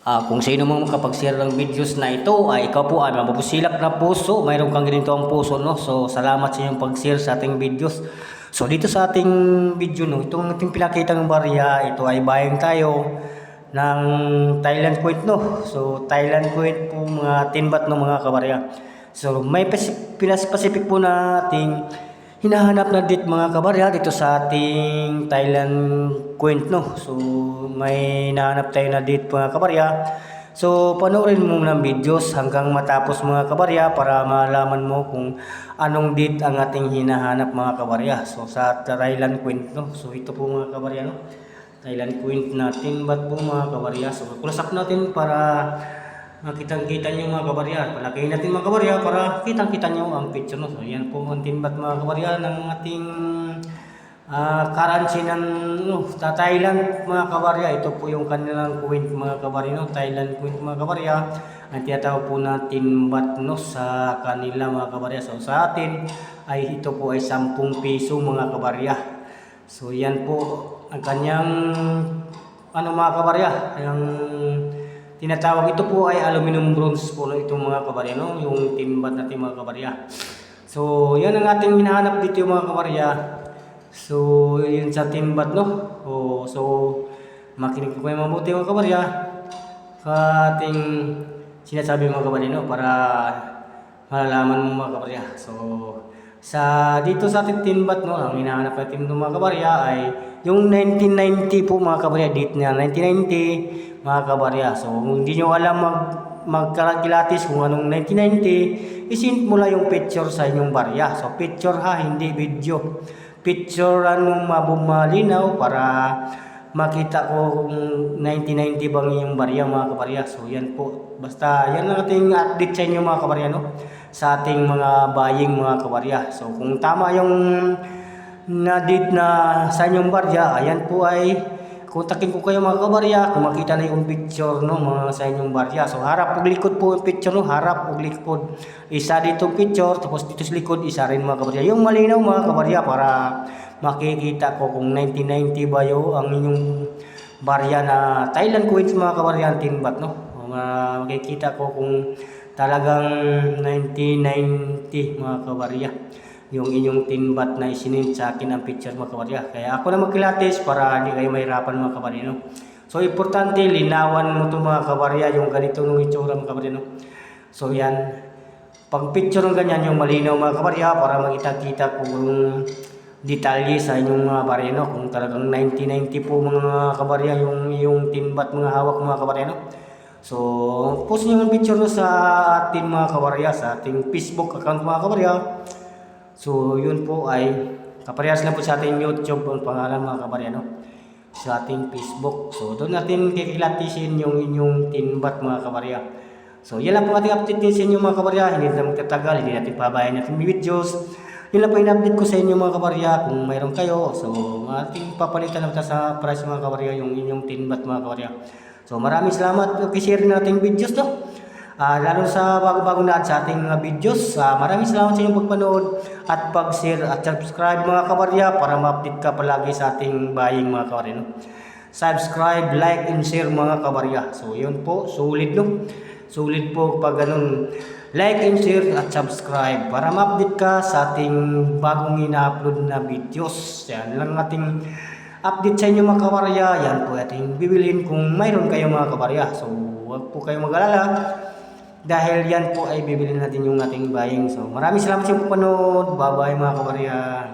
Kung sino mo makapag-share ng videos na ito ay ikaw po ay mabubusilak na puso, mayroon kang ganito ang puso, no? So salamat sa inyong pag-share sa ating videos. So dito sa ating video, no, itong ating pinakitang barya, ito ay buying tayo ng Thailand Point, no? So Thailand Point po, mga tinbat no, mga kabarya. So may pinaspecific po na ating hinahanap na date, mga kabarya, dito sa ating Thailand Point, no. So may hinahanap tayo na date, mga kabarya. So panoorin mo ng videos hanggang matapos, mga kabarya, para malaman mo kung anong date ang ating hinahanap, mga kabarya. So sa Thailand Point, no. So ito po, mga kabarya, no, Thailand Point natin, ba't po, mga kabarya. So close up natin para makitang-kita nyo, mga kabarya. Palakihin natin, mga kabarya, para kitang-kita nyo ang picture, no. So yan po ang timbat, mga kabarya, ng ating currency ng Thailand, mga kabarya. Ito po yung kanilang coin, mga kabarya, no, Thailand coin, mga kabarya. Ang tinatawag po natin baht, no, sa kanila, mga kabarya. So sa atin ay ito po ay 10 piso, mga kabarya. So yan po ang kanyang mga kabarya, yung tinatawag. Ito po ay aluminum bronze po, no, itong mga kabarya, no, yung timbat natin, mga kabarya. So yan ang ating hinahanap dito, mga kabarya. So yun sa timbat, no. So makinig ko kayo mabuti, mga kabarya, sa ating sinasabi, mga kabarya, no, para malalaman mo, mga kabarya. So sa dito sa ating timbat, no, ang hinahanap natin, mga kabarya, ay yung 1990 po, mga kabarya. Date niya 1990, mga kabarya. So kung hindi nyo alam magkalakilatis kung anong 1990, isint mo lang yung picture sa inyong barya. So picture, ha, hindi video. Picture anong mabumalinaw para makita ko kung 1990 bang yung barya, mga kabarya. So yan po, basta yan ang ating update sa inyo, mga kabarya, no, sa ating mga buying, mga kabarya. So kung tama yung na-date na sa inyong barya, ayan po ay kontakin ko kayo, mga kabarya, kung makita na yung picture, no, mga sa inyong barya. So harap ug likod po yung picture, no, harap ug likod. Isa dito picture, tapos dito sa likod isa rin, mga kabarya. Yung malinaw, mga kabarya, para makikita ko kung 1990 ba yung ang inyong barya na Thailand coins, mga kabarya, ang timbat, no. Makikita ko kung talagang 1990, mga kabarya, yung inyong timbat na isinint sa akin ang picture, mga kabarya. Kaya ako na magkilatis para hindi kayo mahirapan, mga kabarya, no. So importante, linawan mo to, mga kabarya, yung ganito nung itsura, mga kabarya, no. So yan, pag picture ng ganyan, yung malinaw, mga kabarya, para makita-kita kung detalye sa inyong mga barya, no, kung talagang 1990 po, mga kabarya, yung timbat, mga hawak, mga kabarya, no. So post nyo yung picture, no, sa ating, mga kabarya, sa ating Facebook account, mga kabarya. So yun po ay kaparehas lang po sa ating YouTube ang pangalan, mga kabarya, no, sa ating Facebook. So doon natin kikilatisin yung inyong timbat, mga kabarya. So yan lang po ating update din sa inyo, mga kabarya. Hindi na magtatagal, hindi natin pabayan natin videos. Yun lang po yung update ko sa inyo, mga kabarya. Kung mayroon kayo, so ating papalitan natin sa price, mga kabarya, yung inyong timbat, mga kabarya. So maraming salamat, i-share natin videos, no. Lalo sa bago-bago na sa ating mga videos. Maraming salamat sa inyong pagpanood at pag-share at subscribe, mga kabarya, para ma-update ka palagi sa ating buying, mga kabarya, no. Subscribe, like, and share, mga kabarya. So yun po, sulit, no. Sulit po pag ganun, like and share at subscribe para ma-update ka sa ating bagong ina-upload na videos. Yan lang ating update sa inyo, mga kabarya. Yan po ating bibilhin kung mayroon kayo, mga kabarya. So huwag po kayong mag-alala, dahil yan po ay bibilhin natin yung ating buying. So maraming salamat sa panonood. Bye bye, mga kabarya.